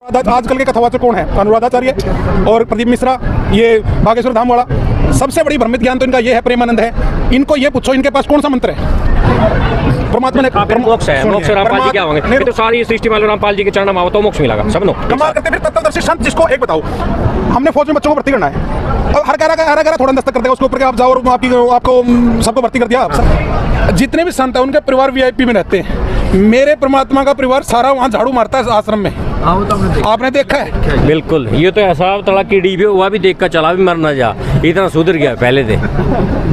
आजकल के कथावाचक कौन है? अनुराधाचार्य और प्रदीप मिश्रा, ये बागेश्वर धाम वाला। सबसे बड़ी भ्रमित ज्ञान तो इनका ये है, प्रेमानंद है। इनको ये पूछो इनके पास कौन सा मंत्र है? परमात्मा ने मोक्ष है, मोक्ष रामपाल जी क्या होंगे? तो सारी सृष्टि वाले रामपाल जी के चरण में आओ तो मोक्ष मिलेगा सबनो। कमाल करते फिर तत्वदर्शी संत। जिसको एक बताओ, हमने फौज में बच्चों को भर्ती करना है, और हर कह थोड़ा दस्तक कर देगा उसके ऊपर, आप जाओ और आपको सबको भर्ती कर दिया। जितने भी संत हैं उनके परिवार वीआईपी में रहते हैं। मेरे परमात्मा का परिवार सारा वहाँ झाड़ू मारता है आश्रम में। आपने देखा है? बिल्कुल, ये तो ऐसा तला कीड़ी भी हुआ भी देख कर चला भी मर ना जा, इतना सुधर गया पहले से।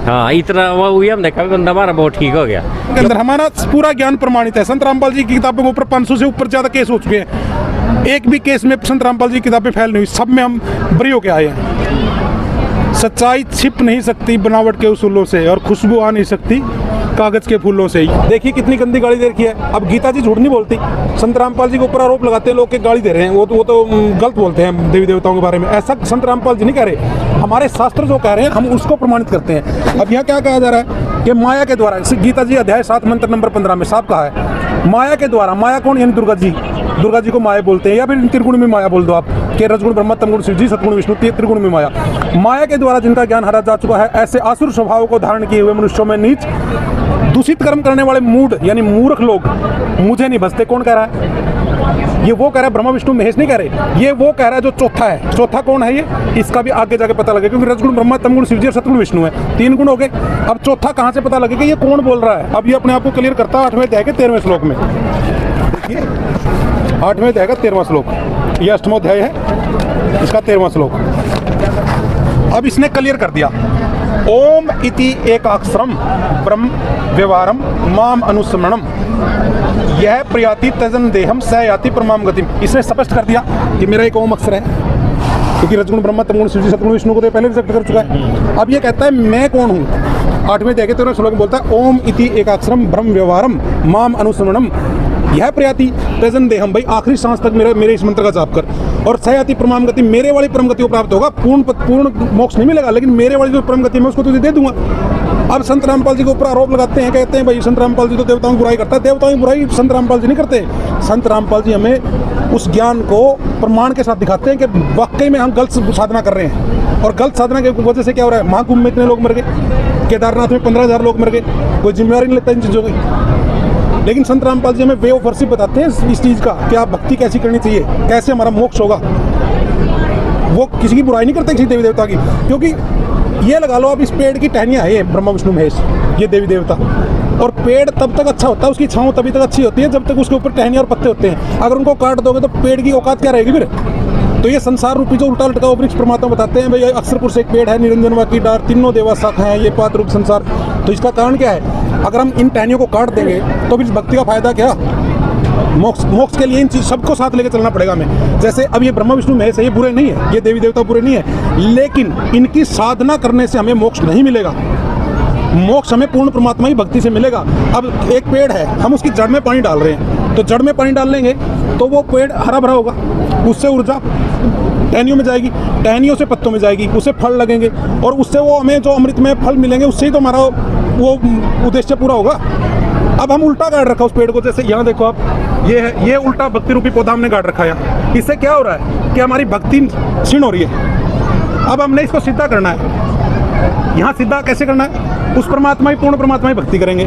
हाँ, इतना वो हुई, हम देखा बंदा हमारा बहुत ठीक हो गया। अंदर हमारा पूरा ज्ञान प्रमाणित है। संत रामपाल जी की किताबों के ऊपर 500 से ऊपर ज्यादा केस हो चुके हैं। एक भी केस में संत रामपाल जी की किताबें फैल नहीं हुई, सब में हम बरी होके आए हैं। सच्चाई छिप नहीं सकती बनावट के उसूलों से, और खुशबू आ नहीं सकती कागज के फूलों से ही। देखिए कितनी गंदी गाली दे रखी है। अब गीता जी झूठ नहीं बोलती, संत रामपाल जी के ऊपर आरोप लगाते हैं लोग के गाली दे रहे हैं, वो तो गलत बोलते हैं देवी देवताओं के बारे में। ऐसा संत रामपाल जी नहीं कह रहे, हमारे शास्त्र जो कह रहे हैं हम उसको प्रमाणित करते हैं। अब यहाँ क्या कहा जा रहा है कि माया के द्वारा, गीता जी अध्याय 7 मंत्र नंबर 15 में साफ कहा है, माया के द्वारा। माया कौन? यानी दुर्गा जी। दुर्गा जी को माया बोलते हैं, या फिर त्रिगुण में माया बोल दो आप, कि रजगुण ब्रह्मा, तमगुण शिव जी, सतगुण विष्णु, त्रिगुण में माया। माया के द्वारा जिनका ज्ञान हरा जा चुका है, ऐसे आसुर स्वभाव को धारण किए हुए मनुष्यों में नीच दूषित कर्म करने वाले मूढ़ यानी मूर्ख लोग मुझे नहीं बसते। कौन कह रहा है? ये वो कह रहा है, ब्रह्मा विष्णु महेश नहीं कह रहे। ये वो कह रहा है जो चौथा है। चौथा कौन है? ये इसका भी आगे जाके पता लगेगा, क्योंकि रजगुण ब्रह्मा, तमगुण शिव जी और सतगुण विष्णु है, 3 गुण हो गए। अब चौथा कहाँ से पता लगेगा ये कौन बोल रहा है? अब ये अपने आप को क्लियर करता है 8वें अध्याय के 13वें श्लोक में। देखिए 8वें अध्याय का 13वां श्लोक, ये 8वां अध्याय है, इसका 13वां श्लोक। अब इसने क्लियर कर दिया, ओम इति एकाक्षरम ब्रह्म व्यवहारम माम अनुस्मरणम यह प्रयाति तजन देहम स याति परमाम गतिम। इसने स्पष्ट कर दिया कि मेरा एक ओम अक्षर है, क्योंकि रजगुण ब्रह्मा, तमगुण शिव जी, सतगुण विष्णु को तो पहले रिजेक्ट कर चुका है। अब ये कहता है मैं कौन हूँ? 8वें अध्याय के 13वें श्लोक में बोलता है, ओम इति एकाक्षरम ब्रह्म व्यवहारम माम अनुस्मरणम यह प्रयाति तजन देहम। भाई आखिरी सांस तक मेरे इस मंत्र का जाप कर, और सयाति परमाम गति, मेरे वाली परम गति को प्राप्त होगा। पूर्ण मोक्ष नहीं मिलेगा, लेकिन मेरे वाली जो परम गति मैं उसको तुझे दे दूंगा। अब संत रामपाल जी के ऊपर आरोप लगाते हैं, कहते हैं भाई संत रामपाल जी तो देवताओं की बुराई करता है। देवताओं की बुराई संत रामपाल जी नहीं करते। संत रामपाल जी हमें उस ज्ञान को प्रमाण के साथ दिखाते हैं कि वाकई में हम गलत साधना कर रहे हैं, और गलत साधना की वजह से क्या हो रहा है? महाकुंभ में इतने लोग मर गए, केदारनाथ में 15,000 लोग मर गए, कोई जिम्मेवारी नहीं लेता इन चीज़ों की। लेकिन संत रामपाल जी हमें वे ऑफ वर्शिप बताते हैं इस चीज़ का कि आप भक्ति कैसी करनी चाहिए, कैसे हमारा मोक्ष होगा। वो किसी की बुराई नहीं करते किसी देवी देवता की, क्योंकि ये लगा लो आप, इस पेड़ की टहनियाँ है ये ब्रह्मा विष्णु महेश, ये देवी देवता। और पेड़ तब तक अच्छा होता है, उसकी छांव तभी तक अच्छी होती है जब तक उसके ऊपर टहनियाँ और पत्ते होते हैं। अगर उनको काट दोगे तो पेड़ की औकात क्या रहेगी फिर? तो ये संसार रूपी जो उल्टा लटका वृक्ष परमात्मा बताते हैं, भाई अक्षर पुरुष एक पेड़ है, निरंजन वा की डार, तीनों देवा शाखा है, ये पात रूप संसार। तो इसका कारण क्या है? अगर हम इन टहनियों को काट देंगे तो फिर भक्ति का फायदा क्या? मोक्ष के लिए इन चीज सबको साथ लेकर चलना पड़ेगा हमें। जैसे अब ये ब्रह्मा विष्णु महेश है, ये बुरे नहीं है, ये देवी देवता बुरे नहीं है, लेकिन इनकी साधना करने से हमें मोक्ष नहीं मिलेगा। मोक्ष हमें पूर्ण परमात्मा ही भक्ति से मिलेगा। अब एक पेड़ है, हम उसकी जड़ में पानी डाल रहे हैं, तो जड़ में पानी डाल लेंगे तो वो पेड़ हरा भरा होगा, उससे ऊर्जा टहनियों में जाएगी, टहनियों से पत्तों में जाएगी, उससे फल लगेंगे, और उससे वो हमें जो अमृत में फल मिलेंगे उससे ही तो हमारा वो उद्देश्य पूरा होगा। अब हम उल्टा गाड़ रखा उस पेड़ को, जैसे यहाँ देखो आप, ये है, ये उल्टा भक्ति रूपी पौधा हमने गाड़ रखा है। इससे क्या हो रहा है कि हमारी भक्ति क्षीण हो रही है। अब हमने इसको सीधा करना है। यहाँ सीधा कैसे करना है? उस परमात्मा ही, पूर्ण परमात्मा ही भक्ति करेंगे,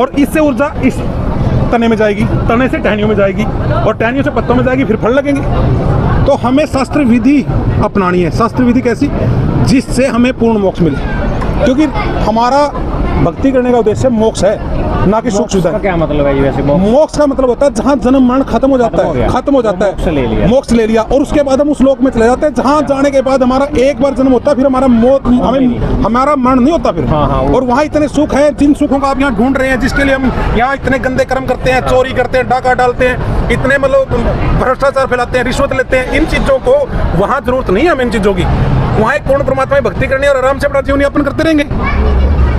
और इससे ऊर्जा इस तने में जाएगी, तने से टहनियों में जाएगी, और टहनियों से पत्तों में जाएगी, फिर फल लगेंगे। तो हमें शास्त्र विधि अपनानी है। शास्त्र विधि कैसी? जिससे हमें पूर्ण मोक्ष मिले, क्योंकि हमारा भक्ति करने का उद्देश्य मोक्ष है, ना कि सुख सुविधा। क्या मतलब है वैसे? मोक्ष का मतलब होता है जहाँ जन्म मरण खत्म हो जाता है, खत्म हो जाता है, मोक्ष ले लिया, और उसके बाद हम उस लोक में चले जाते हैं जहाँ जाने के बाद हमारा एक बार जन्म होता है, फिर हमारा हमारा मरण नहीं होता फिर। और वहाँ इतने सुख हैं, जिन सुखों का आप यहाँ ढूंढ रहे हैं, जिसके लिए हम यहाँ इतने गंदे कर्म करते हैं, चोरी करते हैं, डाका डालते हैं, इतने मतलब भ्रष्टाचार फैलाते हैं, रिश्वत लेते हैं, इन चीजों को वहाँ जरूरत नहीं है हमें इन चीजों की। वहाँ एक पूर्ण परमात्मा की भक्ति करनी है और आराम से अपना जीवन यापन करते रहेंगे।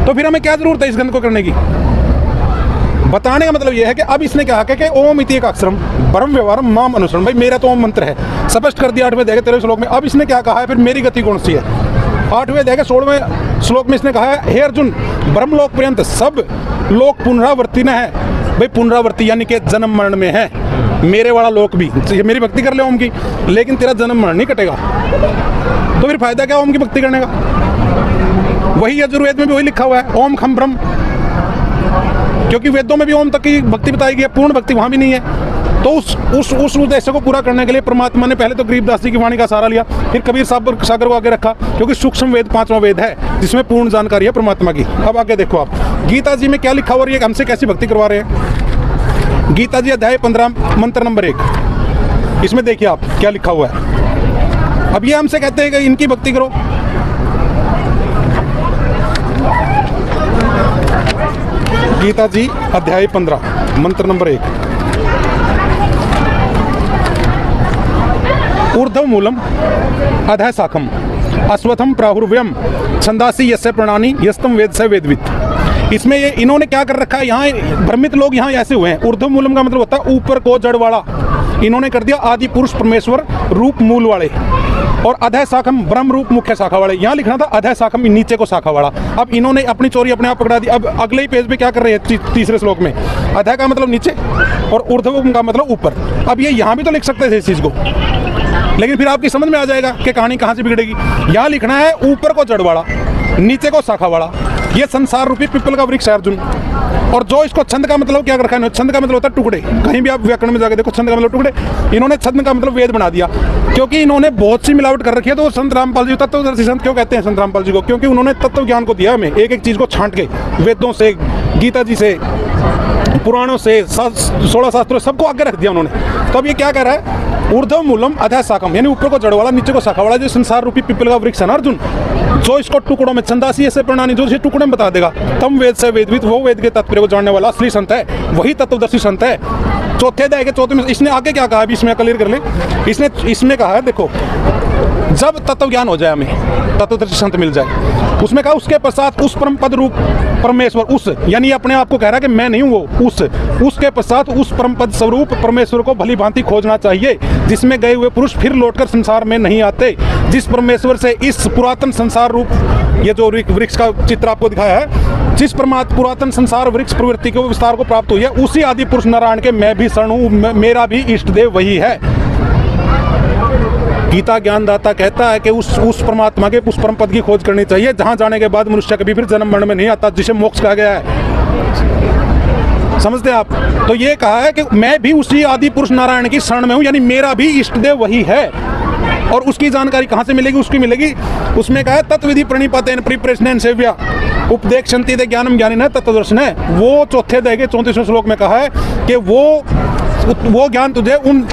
तो फिर हमें क्या जरूरत है इस गंद को करने की? बताने का मतलब यह है कि अब इसने क्या है कि ओम इति एकाक्षरम ब्रह्म व्यवहारम माम अनुसरण। भाई मेरा तो ओम मंत्र है, स्पष्ट कर दिया 8वें अध्याय के 13वें श्लोक में। अब इसने क्या कहा है फिर? मेरी गति कौन सी है? 8वें अध्याय के 16वें श्लोक में इसने कहा है, हे अर्जुन, ब्रह्मलोक पर्यंत सब लोक पुनरावर्ती न है। भाई पुनरावर्ती यानी कि जन्म मरण में है, मेरे वाला लोक भी, ये मेरी भक्ति कर ले ओम की, लेकिन तेरा जन्म मरण नहीं कटेगा। तो फिर फायदा क्या ओम की भक्ति करने का? वही यजुर्वेद में भी वही लिखा हुआ है, ओम खम ब्रह्म, क्योंकि वेदों में भी ओम तक की भक्ति बताई गई है, पूर्ण भक्ति वहां भी नहीं है। तो उस उद्देश्य को पूरा करने के लिए परमात्मा ने पहले तो गरीबदास जी की वाणी का सहारा लिया, फिर कबीर सागर को आगे रखा, क्योंकि सूक्ष्म वेद 5वां वेद है जिसमें पूर्ण जानकारी है परमात्मा की। अब आगे देखो आप गीता जी में क्या लिखा हुआ और ये हमसे कैसी भक्ति करवा रहे हैं। गीता जी अध्याय 15 मंत्र नंबर 1, इसमें देखिए आप क्या लिखा हुआ है। अब ये हमसे कहते हैं कि इनकी भक्ति करो। गीता जी अध्याय 15 मंत्र नंबर 1, ऊर्ध्व मूलम अधः शाखम अश्वत्थम प्राहुर्व्यम छंदासी यस्य प्रणानी यस्तम वेद से वेदविद। इसमें ये इन्होंने क्या कर रखा है, यहाँ भ्रमित लोग यहाँ ऐसे हुए हैं। ऊर्ध्व मूलम का मतलब होता है ऊपर को जड़ वाला, इन्होंने कर दिया आदि पुरुष परमेश्वर रूप मूल वाले, और अधः शाखम ब्रह्म रूप मुख्य शाखा वाले। यहाँ लिखना था अधः शाखम नीचे को शाखा वाला। अब इन्होंने अपनी चोरी अपने आप पकड़ा दी। अब अगले ही पेज पे क्या कर रहे हैं, तीसरे श्लोक में अधः का मतलब नीचे और ऊर्ध्व का मतलब ऊपर। अब ये यहाँ भी तो लिख सकते थे इस चीज को, लेकिन फिर आपकी समझ में आ जाएगा कि कहानी कहाँ से बिगड़ेगी। यहाँ लिखना है ऊपर को जड़ वाला, नीचे को शाखा वाला। ये संसार रूपी पिपल का वृक्ष है अर्जुन। और जो इसको छंद का मतलब क्या कर रखा है, छंद का मतलब होता है टुकड़े। कहीं भी आप व्याकरण में जाकर देखो छंद का मतलब टुकड़े, इन्होंने छंद का मतलब वेद बना दिया, क्योंकि इन्होंने बहुत सी मिलावट कर रखी है। तो संत रामपाल जी तत्वदर्शी संत क्यों कहते हैं संत रामपाल जी को? क्योंकि उन्होंने तत्व ज्ञान को दिया हमें, एक एक चीज को छांट के, वेदों से, गीता जी से, पुराणों से, 16 शास्त्रों सबको आगे रख दिया उन्होंने। तो अब ये क्या कह रहा है, ऊर्ध्व मूलम अधः शाखम, यानी ऊपर को जड़ वाला नीचे को शाखा वाला, जो संसार रूपी पिपल का वृक्ष है ना अर्जुन, जो इसको टुकड़ों में छंदासी ऐसे प्रणाली, जो इसे टुकड़े में बता देगा, तम वेद से वेदविद, वो वेद के तात्पर्य को जानने वाला असली संत है, वही तत्वदर्शी संत है। चौथे अध्याय के चौथे में इसने आगे क्या कहा, अभी इसमें क्लियर कर ले। इसने इसमें कहा है, देखो जब तत्व ज्ञान हो जाए, हमें तत्वदर्शी संत मिल जाए, उसमें कहा उसके पश्चात उस परम पद रूप परमेश्वर, उस यानी अपने आप को कह रहा है कि मैं नहीं हूं वो, उसके पश्चात उस परम पद स्वरूप परमेश्वर को भली भांति खोजना चाहिए, जिसमें गए हुए पुरुष फिर लौटकर संसार में नहीं आते। जिस परमेश्वर से इस पुरातन संसार रूप, ये जो वृक्ष का चित्र आपको दिखाया है, जिस पुरातन संसार वृक्ष प्रवृत्ति के विस्तार को प्राप्त हुई है, उसी आदि पुरुष नारायण के मैं भी शरण हूं, मेरा भी इष्ट देव वही है। गीता ज्ञानदाता कहता है कि उस परमात्मा के उस परम पद की खोज करनी चाहिए, जहां जाने के बाद मनुष्य कभी फिर जन्म मरण में नहीं आता, जिसे मोक्ष कहा गया है। समझते आप? तो ये कहा है कि मैं भी उसी आदि पुरुष नारायण की शरण में हूं, यानी मेरा भी इष्ट देव वही है। और उसकी जानकारी कहां से मिलेगी? उसकी मिलेगी, उसमें कहा है तत्विधि प्रणिपातेन परिप्रश्नेन सेव्या उपदेक्षन्ति ते ज्ञानम ज्ञानिनः तत्त्वदर्शिनः है। वो चौथे अध्याय के 34वें श्लोक में कहा है कि वो ज्ञान तुझे उन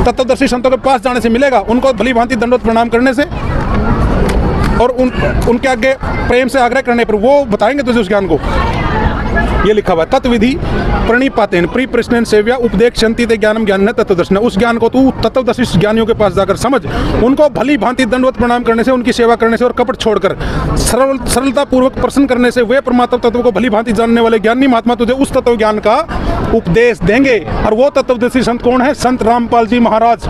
तत्वदर्शी संतों के पास जाने से मिलेगा, उनको भली भांति दंडवत प्रणाम करने से और उनके आगे प्रेम से आग्रह करने पर वो बताएंगे तुझे उस ज्ञान को। ये लिखा हुआ है तत्विधि प्रणिपातेन परिप्रश्नेन सेव्या उपदेक्षन्ति ते ज्ञानम ज्ञानिनः तत्त्वदर्शिनः। उस ज्ञान को तू तत्वदर्शी ज्ञानियों के पास जाकर समझ, उनको भली भांति दंडवत प्रणाम करने से, उनकी सेवा करने से और कपट छोड़कर सरलता पूर्वक प्रश्न करने से वे परमात्मा तत्व को भली भांति जानने वाले ज्ञानी महात्मा तुझे उस तत्व ज्ञान का उपदेश देंगे। और वो तत्वदर्शी संत कौन है? संत रामपाल जी महाराज।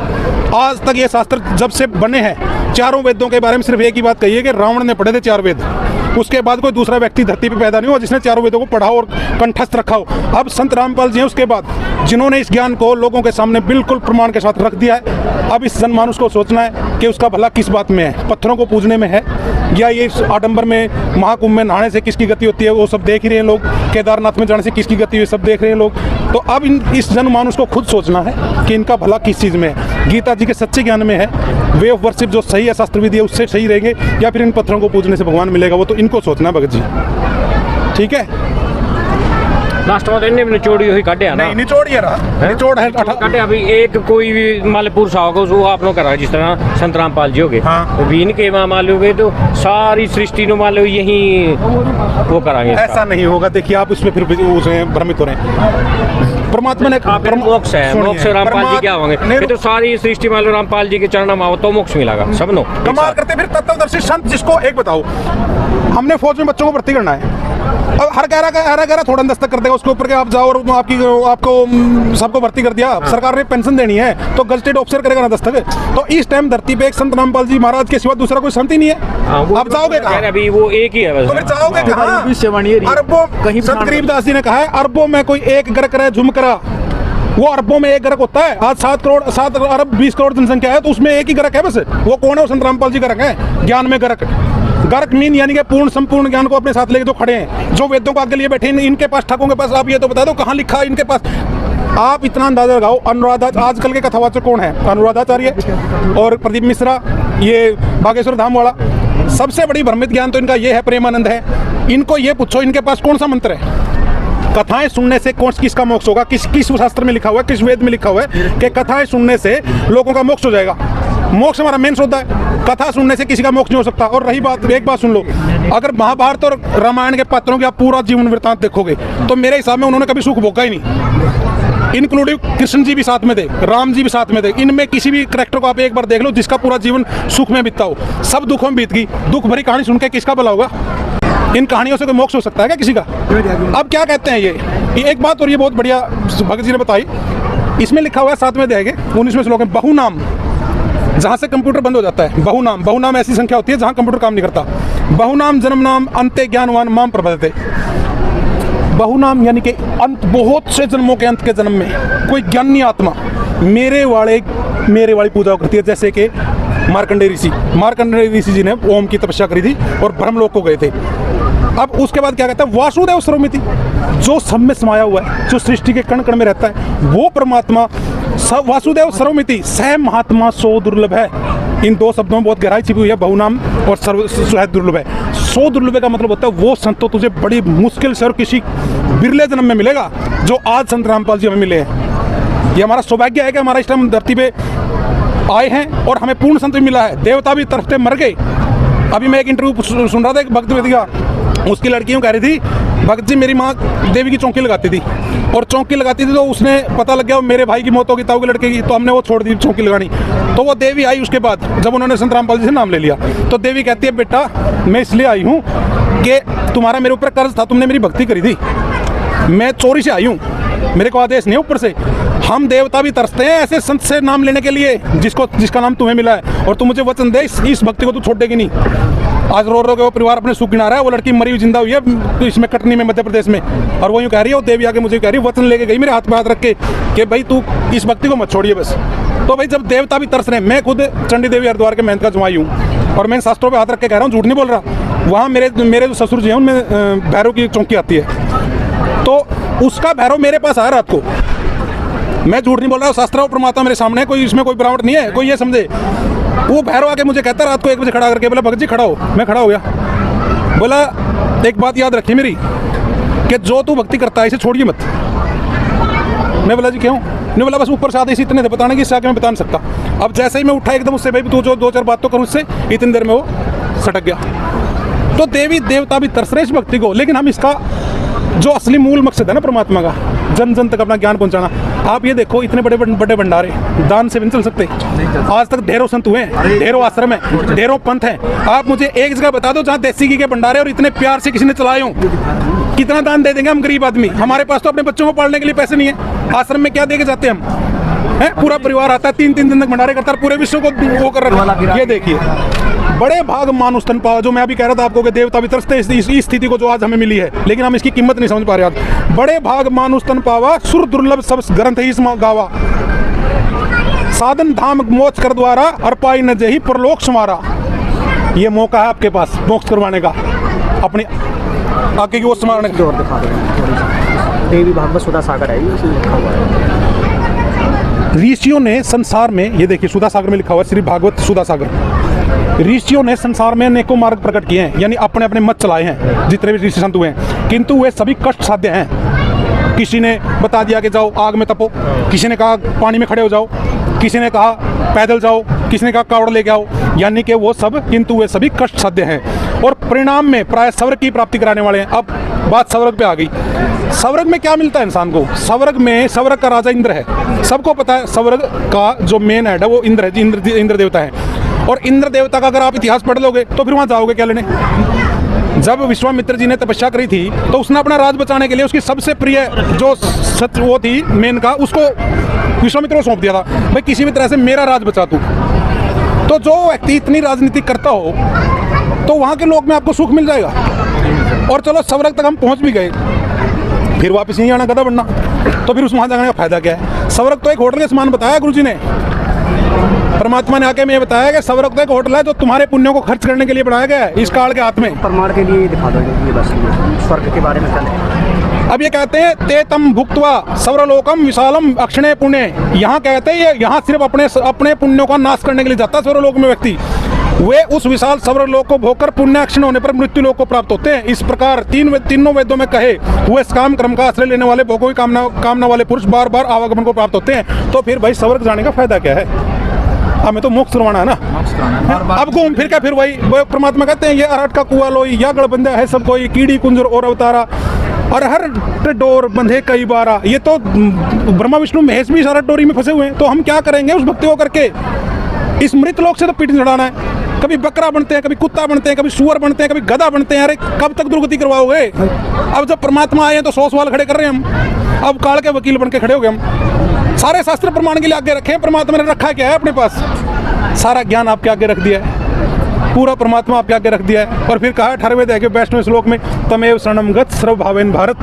आज तक ये शास्त्र जब से बने हैं, चारों वेदों के बारे में सिर्फ एक ही बात कही है कि रावण ने पढ़े थे 4 वेद, उसके बाद कोई दूसरा व्यक्ति धरती पे पैदा नहीं हुआ जिसने चारों वेदों को पढ़ा और कंठस्थ रखा हो। अब संत रामपाल जी हैं उसके बाद, जिन्होंने इस ज्ञान को लोगों के सामने बिल्कुल प्रमाण के साथ रख दिया है। अब इस जनमानस को सोचना है कि उसका भला किस बात में है, पत्थरों को पूजने में है, या ये आडंबर में महाकुंभ में नहाने से किसकी गति होती है वो सब देख ही रहे हैं लोग, केदारनाथ में जाने से किसकी गति हुई सब देख रहे हैं लोग। तो अब इस जनमानस को खुद सोचना है कि इनका भला किस चीज़ में है। गीता जी के सच्चे ज्ञान में है, वे ऑफ वर्शिप जो सही है शास्त्र विधि है उससे सही रहेंगे, या फिर इन पत्थरों को पूजने से भगवान मिलेगा, वो तो इनको सोचना है भगत जी। ठीक है, लास्ट में तो इन्हें निचोड़ी हुई काटे ना, नहीं निचोड़ ये रहा, निचोड़ है काटे। अभी एक कोई भी मान लो पुरुष आओगे वो आप लोग करा, जिस तरह संत रामपाल जी हो गए, हाँ। तो भी इनके वहाँ मान लो तो सारी सृष्टि नो मान लो यही वो कराएंगे। ऐसा नहीं होगा। देखिए आप इसमें फिर उसे भ्रमित हो रहे हैं। परमात्मा ने मोक्ष है, मोक्ष रामपाल जी क्या होंगे, ये तो सारी सृष्टि मान लो रामपाल जी के चरण में आओ तो मोक्ष मिलेगा सब नो। कमाल करते फिर तत्वदर्शी संत, जिसको एक बताओ, हमने फौज में बच्चों को भर्ती करना है, अब हर गहरा थोड़ा दस्तक कर देगा उसके ऊपर के आप जाओ और आपको सबको भर्ती कर दिया, सरकार ने पेंशन देनी है तो गजटेड ऑफिसर करेगा ना दस्तक। तो इस टाइम धरती पे एक संत रामपाल जी महाराज के सिवा दूसरा कोई संत ही नहीं है। आप जाओगे कहाँ? अभी वो एक ही है, तो फिर जाओगे कहाँ? अरबों, संत गरीबदास जी ने कहा है अरबों में कोई एक गर करे झुमकरा, वो अरबों में एक ग्रह होता है। आज 7 अरब 20 करोड़ जनसंख्या है, तो उसमें एक ही ग्रह है बस। वो कौन है? वो संत रामपाल जी ग्रह है। ज्ञान में गर्क मीन यानी कि पूर्ण संपूर्ण ज्ञान को अपने साथ लेके जो खड़े हैं, जो वेदों को आगे लिए बैठे हैं। इनके पास, ठाकों के पास आप ये तो बता दो कहाँ लिखा है इनके पास। आप इतना अंदाजा लगाओ, अनुराधाचार्य आजकल के कथावाचक कौन है? अनुराधाचार्य और प्रदीप मिश्रा, ये बागेश्वर धाम वाला। सबसे बड़ी भ्रमित ज्ञान तो इनका ये है, प्रेमानंद है। इनको ये पूछो इनके पास कौन सा मंत्र है? कथाएं सुनने से कौन किसका मोक्ष होगा? किस शास्त्र में लिखा हुआ है, किस वेद में लिखा हुआ है कि कथाएं सुनने से लोगों का मोक्ष हो जाएगा? मोक्ष हमारा मेन होता है, कथा सुनने से किसी का मोक्ष नहीं हो सकता। और रही बात, एक बात सुन लो, अगर महाभारत और रामायण के पात्रों की आप पूरा जीवन वृत्तांत देखोगे तो मेरे हिसाब में उन्होंने कभी सुख भोगा ही नहीं। इंक्लूडिव कृष्ण जी भी साथ में थे, राम जी भी साथ में थे। इनमें किसी भी करेक्टर को आप एक बार देख लो जिसका पूरा जीवन सुख में बीतता हो। सब दुखों में बीत गई। दुख भरी कहानी सुन के किसका भला होगा? इन कहानियों से कोई मोक्ष हो सकता है क्या किसी का? अब क्या कहते हैं ये एक बात और ये बहुत बढ़िया भगत जी ने बताई। इसमें लिखा हुआ है 7वें अध्याय के 19वें श्लोक में, बहुनाम, जहाँ से कंप्यूटर बंद हो जाता है। बहुनाम ऐसी संख्या होती है जहाँ कंप्यूटर काम नहीं करता। बहुनाम जन्म नाम अंते ज्ञानवान माम प्रबलते। बहुनाम यानी कि अंत, बहुत से जन्मों के अंत के जन्म में कोई ज्ञानी आत्मा मेरे वाली पूजा करती है। जैसे कि मार्कंडेय ऋषि जी ने ओम की तपस्या करी थी और ब्रह्मलोक को गए थे। अब उसके बाद क्या कहता है? वासुदेव सर्वमिति, जो सब में समाया हुआ है, जो सृष्टि के कण कण में रहता है, वो परमात्मा वासुदेव सर्वमिति, सह महात्मा सो दुर्लभ है। इन दो शब्दों में बहुत गहराई छिपी हुई है। बहुनाम और सर्व दुर्लभ है। सो दुर्लभ का मतलब होता है वो संत तो तुझे बड़ी मुश्किल से और किसी बिरले जन्म में मिलेगा, जो आज संत रामपाल जी हमें मिले हैं। ये हमारा सौभाग्य है कि हमारा इस टाइम धरती पे आए हैं और हमें पूर्ण संत भी मिला है। देवता भी तरफते मर गए। अभी मैं एक इंटरव्यू सुन रहा था एक भक्त व्यक्ति का, उसकी लड़कियों कह रही थी, भक्त जी मेरी माँ देवी की चौकी लगाती थी, और चौकी लगाती थी तो उसने पता लग गया मेरे भाई की मौत होगी, ताऊ के लड़के की, तो हमने वो छोड़ दी चौकी लगानी। तो वो देवी आई उसके बाद, जब उन्होंने संत रामपाल जी से नाम ले लिया, तो देवी कहती है बेटा मैं इसलिए आई हूँ कि तुम्हारा मेरे ऊपर कर्ज था, तुमने मेरी भक्ति करी थी, मैं चोरी से आई हूँ, मेरे को आदेश नहीं ऊपर से। हम देवता भी तरसते हैं ऐसे संत से नाम लेने के लिए जिसका नाम तुम्हें मिला है, और तू मुझे वचन दे इस भक्ति को तू छोड़ेगी नहीं। आज रो के वो परिवार अपने सुख गिना रहा है। वो लड़की मरी हुई जिंदा हुई है इसमें कटनी में, मध्य प्रदेश में, और वो यूँ कह रही है, वो देवी आके मुझे कह रही है, वचन लेके गई मेरे हाथ में हाथ रख के कि भाई तू इस भक्ति को मत छोड़िए बस। तो भाई जब देवता भी तरस रहे हैं, मैं खुद चंडी देवी हरिद्वार के महंत का जमाई हूँ और मैं शास्त्रों पे हाथ रख के कह रहा हूँ, झूठ नहीं बोल रहा। वहाँ मेरे जो ससुर जी हैं उनमें भैरव की चौकी आती है, तो उसका भैरव मेरे पास आया रात को। मैं झूठ नहीं बोल रहा हूँ, शास्त्र और परमात्मा मेरे सामने है, कोई इसमें कोई बनावट नहीं है, कोई ये समझे। वो भैरव आके मुझे कहता रात को 1 बजे खड़ा करके, बोला भगत जी खड़ा हो। मैं खड़ा हो गया, बोला एक बात याद रखिए मेरी कि जो तू भक्ति करता है इसे छोड़िए मत। मैं बोला जी क्यों? नहीं, बोला बस ऊपर से आदेश इतने थे बताने की, इससे आगे मैं बता नहीं सकता। अब जैसे ही मैं उठा एकदम उससे, भाई तू जो 2-4 बात तो करूँ उससे, इतनी देर में वो सटक गया। तो देवी देवता भी तरस रहे इस भक्ति को, लेकिन हम इसका जो असली मूल मकसद है ना परमात्मा का, जन जन तक अपना ज्ञान पहुंचाना। आप ये देखो इतने बड़े बड़े भंडारे दान से भी नहीं चल सकते। आज तक ढेरों संत हुए हैं, ढेरों आश्रम है, ढेरों पंथ हैं। आप मुझे एक जगह बता दो जहाँ देसी घी के भंडारे और इतने प्यार से किसी ने चलाए हों। कितना दान दे देंगे हम गरीब आदमी? हमारे पास तो अपने बच्चों को पालने के लिए पैसे नहीं है। आश्रम में क्या दे के जाते हैं हम? है पूरा परिवार आता है 3-3 दिन तक भंडारे करता है, पूरे विश्व को वो कर रहा है। ये देखिए बड़े भाग मानुष तन पावा, जो मैं अभी कह रहा था आपको कि देवता भी तरसते इस स्थिति को जो आज हमें मिली है, लेकिन हम इसकी कीमत नहीं समझ पा रहे आज। बड़े भाग मानुष तन पावा, सुर दुर्लभ सब ग्रंथ ही गावा, साधन धाम मोक्ष कर द्वारा अर्पाई न जही परलोक समारा। ये मौका है आपके पास मोक्ष करवाने का, अपने आगे की वो स्मरण देवी भागवत सुधा सागर है, लिखा हुआ है। ऋषियों ने संसार में, ये देखिए सुधा सागर में लिखा हुआ है, श्री भागवत सुधा सागर। ऋषियों ने संसार में अनेकों मार्ग प्रकट किए हैं, यानी अपने अपने मत चलाए हैं जितने भी ऋषि संत हुए हैं, किंतु वे सभी कष्ट साध्य हैं। किसी ने बता दिया कि जाओ आग में तपो, किसी ने कहा पानी में खड़े हो जाओ, किसी ने कहा पैदल जाओ, किसी ने कहा कावड़ लेके आओ, यानी कि वो सब, किंतु वे सभी कष्ट साध्य हैं और परिणाम में प्राय स्वर्ग की प्राप्ति कराने वाले हैं। अब बात स्वर्ग पे आ गई। स्वर्ग में क्या मिलता है इंसान को? स्वर्ग का राजा इंद्र है, सबको पता है। स्वर्ग का जो मेन हेड है वो इंद्र है, इंद्र देवता है। और इंद्र देवता का अगर आप इतिहास पढ़ लोगे तो फिर वहाँ जाओगे क्या लेने? जब विश्वामित्र जी ने तपस्या करी थी तो उसने अपना राज बचाने के लिए उसकी सबसे प्रिय जो सच वो थी मेनका, उसको विश्वामित्र को सौंप दिया था, भाई किसी भी तरह से मेरा राज बचा तू। तो जो व्यक्ति इतनी राजनीति करता हो तो वहाँ के लोग में आपको सुख मिल जाएगा। और चलो स्वर्ग तक हम पहुँच भी गए, फिर वापस नहीं आना, गधा बनना, तो फिर उस वहाँ जाने का फायदा क्या है? स्वर्ग तो एक होटल के समान बताया गुरुजी ने। परमात्मा ने आके मैं बताया कि स्वर्ग तो एक होटल है जो तुम्हारे पुण्यों को खर्च करने के लिए बनाया गया है इस काल के हाथ में। प्रमाण के लिए दिखा दो ये बस, ये स्वर्ग के बारे में क्या है। अब ये कहते हैं ते तम भुक्त्वा स्वर्लोकम विशालम अक्षणे पुण्य। यहाँ कहते हैं ये यहाँ सिर्फ अपने पुण्यों का नाश करने के लिए जाता है स्वर्लोक में व्यक्ति। वे उस विशाल स्वर्लोक को भोगकर पुण्याक्षण होने पर मृत्यु लोक को प्राप्त होते हैं। इस प्रकार तीनों वेदों में कहे हुए काम कर्म का आश्रय लेने वाले भोगों की कामना वाले पुरुष बार बार आवागमन को प्राप्त होते हैं। तो फिर भाई स्वर्ग जाने का फायदा क्या है? हमें तो मोक्ष करवाना है ना। अब घूम फिर क्या फिर वही परमात्मा कहते हैं ये अरहट का कुआ लोई या गड़बंदा है सब कोई कीड़ी कुंजर और अवतारा और हर डोर बंधे कई बारा। ये तो ब्रह्मा विष्णु महेश भी सारा डोरी में फंसे हुए हैं। तो हम क्या करेंगे उस भक्ति को करके? इस मृत लोक से तो पीठ चढ़ाना है। कभी बकरा बनते हैं, कभी कुत्ता बनते हैं, कभी सुअर बनते हैं, कभी गधा बनते हैं। अरे कब तक दुर्गति करवाओगे? अब जब परमात्मा आए हैं तो 100 सवाल खड़े कर रहे हैं हम। अब काल के वकील बन के खड़े हो गए हम। सारे शास्त्र प्रमाण के लिए आगे रखे हैं। परमात्मा ने रखा क्या है अपने पास? सारा ज्ञान आपके आगे रख दिया है, पूरा परमात्मा आपके आगे रख दिया है। और फिर कहा 18वें अध्याय के 22वें श्लोक में तमेव शरणम गच्छ सर्व भावेन भारत।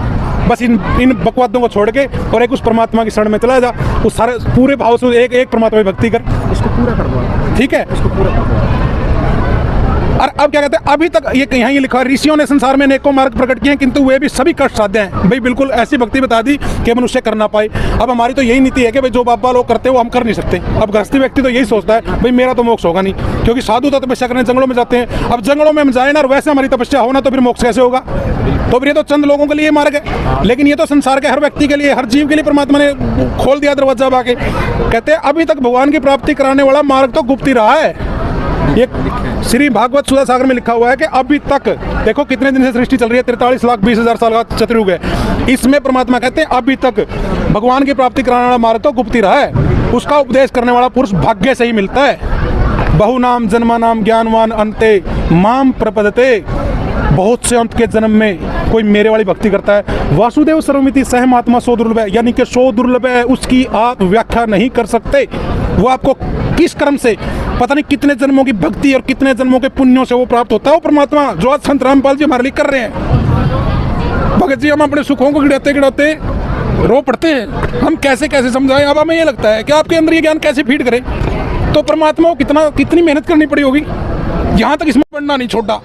बस इन बकवादों को छोड़ के और एक उस परमात्मा की शरण में चला जा। उस सारे पूरे भाव से एक परमात्मा की भक्ति कर। इसको पूरा कर दो, ठीक है? इसको पूरा कर दो। और अब क्या कहते हैं? अभी तक ये यहाँ लिखा है ऋषियों ने संसार में अनेकों मार्ग प्रकट किए हैं किंतु वे भी सभी कष्ट साध्य हैं। भाई बिल्कुल ऐसी भक्ति बता दी कि मनुष्य कर ना पाए। अब हमारी तो यही नीति है कि भाई जो बाबा लोग करते हैं वो हम कर नहीं सकते। अब गृहस्थी व्यक्ति तो यही सोचता है भाई मेरा तो मोक्ष होगा नहीं, क्योंकि साधु तो तपस्या करने जंगलों में जाते हैं। अब जंगलों में हम जाए ना और वैसे हमारी तपस्या होना तो फिर मोक्ष कैसे होगा? तो फिर ये तो चंद लोगों के लिए मार्ग है, लेकिन ये तो संसार के हर व्यक्ति के लिए, हर जीव के लिए परमात्मा ने खोल दिया दरवाजा बाके। कहते हैं अभी तक भगवान की प्राप्ति कराने वाला मार्ग तो गुप्त ही रहा है। ये श्री भागवत सुधा सागर में लिखा हुआ है कि अभी तक देखो कितने दिन से सृष्टि चल रही है, 43,20,000 साल का चतुर्युग है। इसमें परमात्मा कहते हैं अभी तक भगवान की प्राप्ति कराने वाला मार्ग तो गुप्त ही रहा है। उसका उपदेश करने वाला पुरुष भाग्य से ही मिलता है। बहुनाम जन्मानाम ज्ञानवान अंते माम प्रपदते। बहुत से अंत के जन्म में कोई मेरे वाली भक्ति करता है। वासुदेव सर्वमिति सहमात्मा सो दुर्लभ है, यानी कि सो दुर्लभ है उसकी आप व्याख्या नहीं कर सकते। वो आपको किस कर्म से, पता नहीं कितने जन्मों की भक्ति और कितने जन्मों के पुण्यों से वो प्राप्त होता है। वो परमात्मा जो आज संत रामपाल जी हमारे लिए कर रहे हैं। भगत जी हम अपने सुखों को गिड़ाते गिड़ाते रो पड़ते हैं। हम कैसे कैसे समझाएं? अब हमें ये लगता है कि आपके अंदर ये ज्ञान कैसे फीड करे? तो परमात्मा को कितनी मेहनत करनी पड़ी होगी। यहाँ तक इसमें पढ़ना नहीं छोड़ा,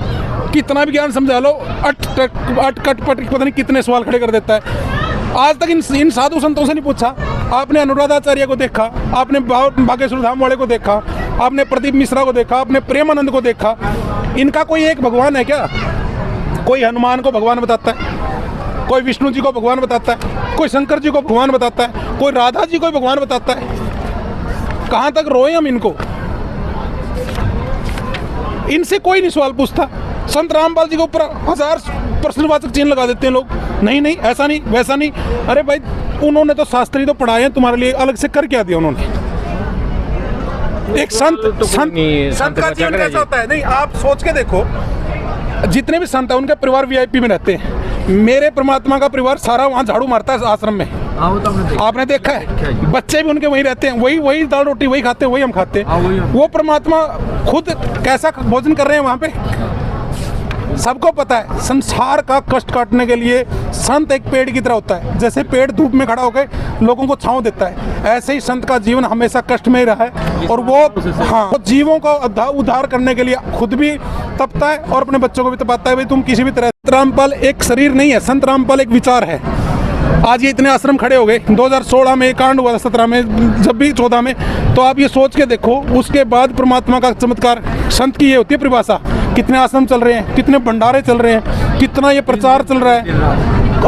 कितना भी ज्ञान समझा लो अट कट पट पता नहीं कितने सवाल खड़े कर देता है। आज तक इन साधु संतों से नहीं पूछा। आपने अनुराधाचार्य को देखा, आपने बागेश्वर धाम वाले को देखा, आपने प्रदीप मिश्रा को देखा, आपने प्रेमानंद को देखा। इनका कोई एक भगवान है क्या? कोई हनुमान को भगवान बताता है, कोई विष्णु जी को भगवान बताता है, कोई शंकर जी को भगवान बताता है, कोई राधा जी को भगवान बताता है। कहाँ तक रोए हम इनको? इनसे कोई नहीं सवाल पूछता। संत रामपाल जी के ऊपर 1000 प्रश्नवाचक चिन्ह लगा देते हैं लोग। नहीं नहीं ऐसा नहीं वैसा नहीं। अरे भाई उन्होंने तो शास्त्री तो पढ़ाए हैं, तुम्हारे लिए अलग से कर क्या दिया उन्होंने? एक संत का जीवन कैसा होता है? नहीं आप सोच के देखो, जितने भी संत है उनके परिवार वीआईपी में रहते हैं। मेरे परमात्मा का परिवार सारा वहाँ झाड़ू मारता है आश्रम में। आपने देखा है? बच्चे भी उनके वहीं रहते हैं, वही दाल रोटी वही खाते हैं, वही हम खाते हैं। वो परमात्मा खुद कैसा भोजन कर रहे हैं वहाँ पे सबको पता है। संसार का कष्ट काटने के लिए संत एक पेड़ की तरह होता है। जैसे पेड़ धूप में खड़ा होकर लोगों को छांव देता है, ऐसे ही संत का जीवन हमेशा कष्ट में ही रहा है। और वो वो जीवों को उद्धार करने के लिए खुद भी तपता है और अपने बच्चों को भी तपाता है। भाई तुम किसी भी तरह, संत रामपाल एक शरीर नहीं है, संत रामपाल एक विचार है। आज ये इतने आश्रम खड़े हो गए। 2016 में कांड हुआ, 17 में, जब भी 14 में। तो आप ये सोच के देखो, उसके बाद परमात्मा का चमत्कार। संत की ये होती है परिभाषा। कितने आश्रम चल रहे हैं, कितने भंडारे चल रहे हैं, कितना ये प्रचार चल रहा है,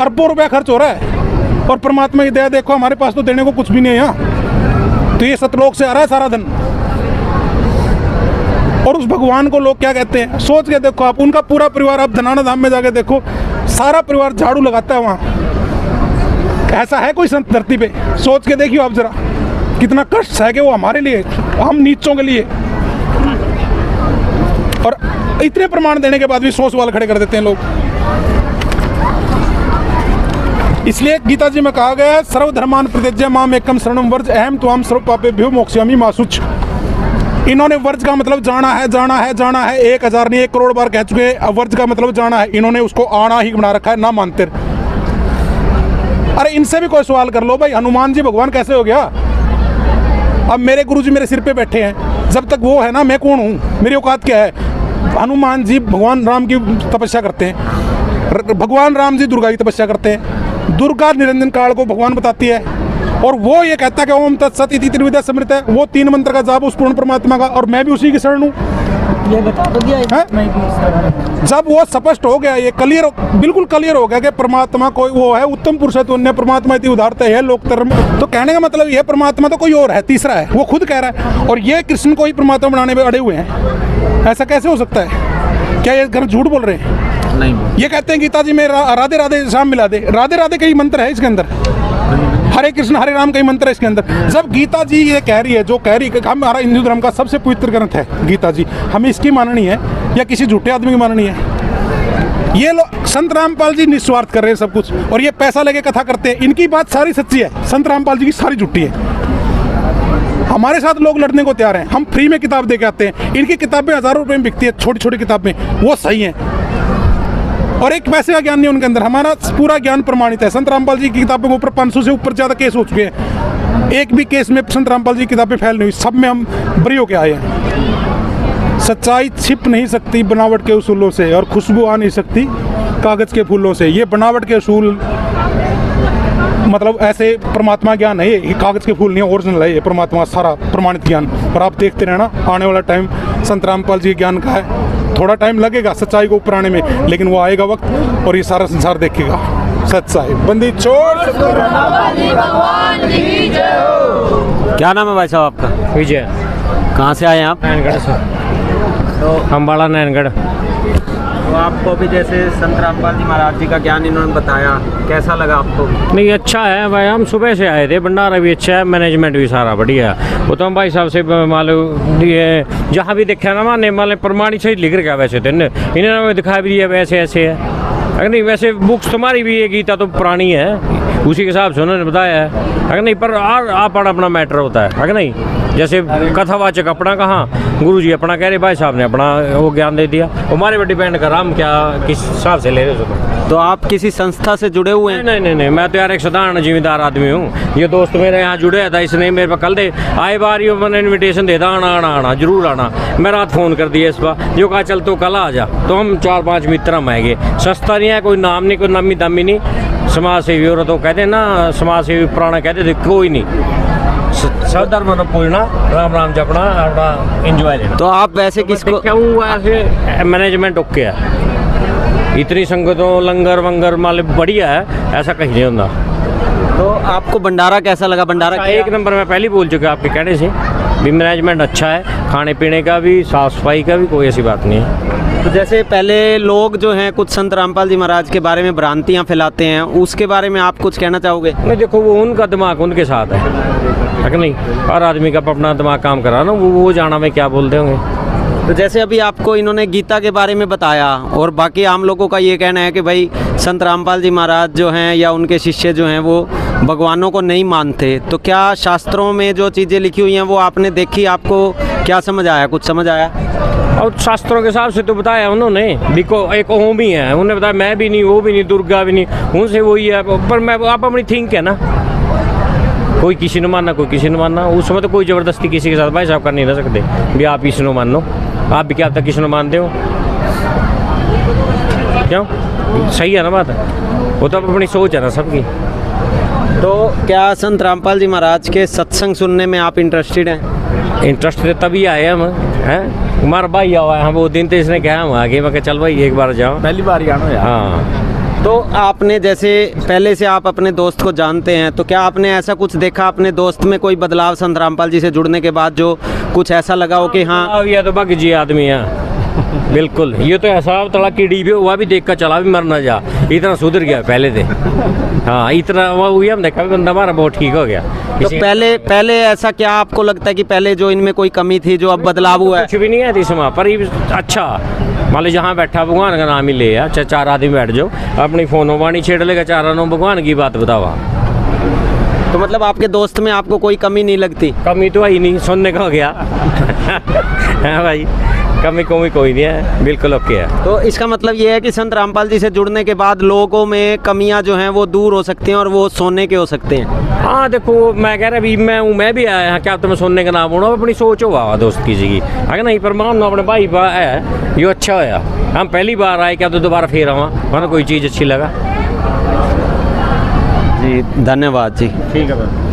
अरबों रुपया खर्च हो रहा है। और परमात्मा की दया देखो, हमारे पास तो देने को कुछ भी नहीं है यहाँ। तो ये सतलोक से आ रहा है सारा धन। और उस भगवान को लोग क्या कहते हैं? सोच के देखो आप, उनका पूरा परिवार, आप धनाना धाम में जाके देखो, सारा परिवार झाड़ू लगाता है वहाँ। ऐसा है कोई संत धरती पे? सोच के देखिए आप जरा, कितना कष्ट है कि वो हमारे लिए, हम नीचों के लिए। और इतने प्रमाण देने के बाद भी 100 सवाल खड़े कर देते हैं लोग। इसलिए गीता जी में कहा गया है, सर्वधर्मान परित्यज्य माम एकम शरणम वर्ज अहम त्वाम सर्व पापेभ्यो मोक्ष्यामि मा शुच। इन्होंने वर्ज का मतलब जाना है, जाना है, जाना है 1000 नहीं 1 करोड़ बार कह चुके हैं। वर्ज का मतलब जाना है, इन्होंने उसको आना ही बना रखा है, ना मानते। अरे इनसे भी कोई सवाल कर लो भाई, हनुमान जी भगवान कैसे हो गया? अब मेरे गुरुजी मेरे सिर पे बैठे हैं, जब तक वो है ना, मैं कौन हूँ, मेरी औकात क्या है? हनुमान जी भगवान राम की तपस्या करते हैं, भगवान राम जी दुर्गा की तपस्या करते हैं, दुर्गा निरंजन काल को भगवान बताती है, और वो ये कहता है कि ओम तत्सत इति त्रिविधा समृत है, वो 3 मंत्र का जाप उस पूर्ण परमात्मा का, और मैं भी उसी की शरण हूँ। ये बता तो दिया है? जब वो स्पष्ट हो गया, ये क्लियर, बिल्कुल क्लियर हो गया कि परमात्मा कोई वो है, उत्तम पुरुष है, तो अन्य परमात्मा इति उदारता है लोकतर, तो कहने का मतलब ये परमात्मा तो कोई और है, तीसरा है, वो खुद कह रहा है, और ये कृष्ण को ही परमात्मा बनाने में अड़े हुए हैं। ऐसा कैसे हो सकता है? क्या ये घर झूठ बोल रहे हैं? नहीं, ये कहते हैं गीता जी में राधे राधे शाम मिला दे, राधे राधे का ही मंत्र है इसके अंदर, हरे कृष्ण हरे राम का ही मंत्र है इसके अंदर। जब गीता जी ये कह रही है, जो कह रही है कि हमारा हिंदू धर्म का सबसे पवित्र ग्रंथ है गीता जी, हमें इसकी माननी है या किसी झूठे आदमी की माननी है? ये लोग संत रामपाल जी निस्वार्थ कर रहे हैं सब कुछ, और ये पैसा लेके कथा करते हैं, इनकी बात सारी सच्ची है, संत रामपाल जी की सारी झूठी है। हमारे साथ लोग लड़ने को तैयार हैं, हम फ्री में किताब दे के आते हैं, इनकी किताबें हज़ारों रुपए में बिकती है, छोटी छोटी किताबें, वो सही हैं, और एक पैसे का ज्ञान नहीं उनके अंदर। हमारा पूरा ज्ञान प्रमाणित है। संत रामपाल जी की किताबों के ऊपर 500 से ऊपर ज़्यादा केस हो चुके हैं, एक भी केस में संत रामपाल जी की किताबें फेल नहीं हुई, सब में हम बरी होके आए हैं। सच्चाई छिप नहीं सकती बनावट के उसूलों से, और खुशबू आ नहीं सकती कागज़ के फूलों से। ये बनावट के उसूल मतलब ऐसे परमात्मा ज्ञान है, ये कागज़ के फूल नहीं है, ओरिजिनल है ये परमात्मा सारा प्रमाणित ज्ञान। और आप देखते रहना, आने वाला टाइम संत रामपाल जी के ज्ञान का है। थोड़ा टाइम लगेगा सच्चाई को ऊपर आने में, लेकिन वो आएगा वक्त और ये सारा संसार देखेगा सच्चाई। बंदी चोर। क्या नाम है भाई साहब आपका? विजय। कहाँ से आए हैं आप? नैनगढ़ से। तो अम्बाला नैनगढ़। तो आपको भी जैसे संत रामपाल जी महाराज जी का ज्ञान इन्होंने बताया, कैसा लगा आपको? नहीं, अच्छा है भाई, हम सुबह से आए थे, भंडारा भी अच्छा है, मैनेजमेंट भी सारा बढ़िया है। वो तो हम भाई साहब से मालूम ये जहाँ भी देखा ना माने माले प्रमाणित से लिख रखा, वैसे तो इन्होंने हमें दिखा भी दिया वैसे ऐसे है, अगर नहीं वैसे बुक्स तुम्हारी भी ये गीता तो पुरानी है, उसी के हिसाब से उन्होंने बताया है, अगर नहीं पर आप अपना मैटर होता है, अगर नहीं जैसे कथावाचक अपना कहाँ, गुरुजी अपना कह रहे, भाई साहब ने अपना वो ज्ञान दे दिया, हमारे पर डिपेंड कर हम क्या किस हिसाब से ले रहे हो। तो आप किसी संस्था से जुड़े हुए हैं? नहीं, मैं तो यार एक साधारण जिम्मेदार आदमी हूँ। ये दोस्त मेरे यहाँ जुड़े था, इसने मेरे पास कल दे आए बार ये मैंने इन्विटेशन दे दा, आना जरूर आना। मैं रात फ़ोन कर दिया इस बार, जो कहा चल तो कल आ जा, तो हम 4-5 मित्र हम आएंगे। सस्ता नहीं है, कोई नाम नहीं, कोई नामी दामी नहीं, समाज सेवी और तो कहते हैं ना, समाज सेवी पुराना कहते थे, कोई नहीं, सब धर्म न पूजना, राम राम जपना, अपना एंजॉय लेना। तो आप वैसे किसको? क्यों ऐसे मैनेजमेंट ओके है, इतनी संगतों लंगर वंगर माल बढ़िया है, ऐसा कहीं नहीं होता। तो आपको भंडारा कैसा लगा? भंडारा एक नंबर में पहले बोल चुका आपके कहने से भी, मैनेजमेंट अच्छा है, खाने पीने का भी, साफ सफाई का भी, कोई ऐसी बात नहीं है। तो जैसे पहले लोग जो हैं कुछ संत रामपाल जी महाराज के बारे में भ्रांतियां फैलाते हैं, उसके बारे में आप कुछ कहना चाहोगे? नहीं, देखो वो उनका दिमाग उनके साथ है कि नहीं, हर आदमी का अपना दिमाग काम करा ना, वो जाना में क्या बोलते होंगे। तो जैसे अभी आपको इन्होंने गीता के बारे में बताया, और बाकी आम लोगों का ये कहना है कि भाई संत रामपाल जी महाराज जो हैं या उनके शिष्य जो हैं वो भगवानों को नहीं मानते, तो क्या शास्त्रों में जो चीज़ें लिखी हुई हैं वो आपने देखी, आपको क्या समझ आया? कुछ समझ आया? और शास्त्रों के हिसाब से तो बताया उन्होंने, देखो एक ओम ही है, उन्होंने बताया मैं भी नहीं, वो भी नहीं, दुर्गा भी नहीं, उनसे वही है, पर मैं आप अपनी थिंक है ना, कोई किसी ने मानना, कोई किसी ने मानना, उस समय तो कोई ज़बरदस्ती किसी के साथ भाई साहब कर नहीं रह सकते भी आप किसी ने मान लो, आप भी क्या अब तक किसी ने मानते हो, क्यों? सही है ना बात, वो तो अपनी सोच है ना सबकी। तो क्या संत रामपाल जी महाराज के सत्संग सुनने में आप इंटरेस्टेड हैं? इंटरेस्ट तभी आए हम, हैं हमारा भाई आया है, हम वो दिन तो इसने कहा हम आगे, मैं चल भाई एक बार जाओ, पहली बार यार। हाँ। तो आपने जैसे पहले से आप अपने दोस्त को जानते हैं, तो क्या आपने ऐसा कुछ देखा अपने दोस्त में, कोई बदलाव संत रामपाल जी से जुड़ने के बाद जो कुछ ऐसा लगा हो कि हाँ ये तो बाकी जी आदमी है बिल्कुल, ये तो ऐसा तड़ा कीड़ी भी हुआ भी देख कर चला भी मर ना जा, इतना सुधर गया पहले से। हाँ, इतना वो हुई हम देखा भी बंदा हमारा बहुत ठीक हो गया। तो पहले ऐसा क्या आपको लगता है कि पहले जो इनमें कोई कमी थी जो अब बदलाव हुआ है? कुछ भी नहीं है इस समय पर ही अच्छा, मान लो जहाँ बैठा भगवान का नाम ही ले यार, 4 आदमी बैठ जाओ, अपनी फोनों वाणी छेड़ लेगा, 4 भगवान की बात बतावा। तो मतलब आपके दोस्त में आपको कोई कमी नहीं लगती? कमी तो आई नहीं, सुनने का हो गया। हाँ भाई, कमी कोई कोई नहीं है, बिल्कुल ओके है। तो इसका मतलब ये है कि संत रामपाल जी से जुड़ने के बाद लोगों में कमियां जो हैं वो दूर हो सकती हैं और वो सोने के हो सकते हैं। हाँ देखो, मैं कह रहा अभी मैं भी आया यहाँ, क्या तुम्हें सुनने का नाम होना, अपनी सोच हो दोस्त किसी की, अगर नहीं पर मान लो अपने भाई है, ये अच्छा होया, हम पहली बार आए, क्या तो दोबारा फिर आवा, मतलब कोई चीज़ अच्छी लगा। जी धन्यवाद जी। ठीक है।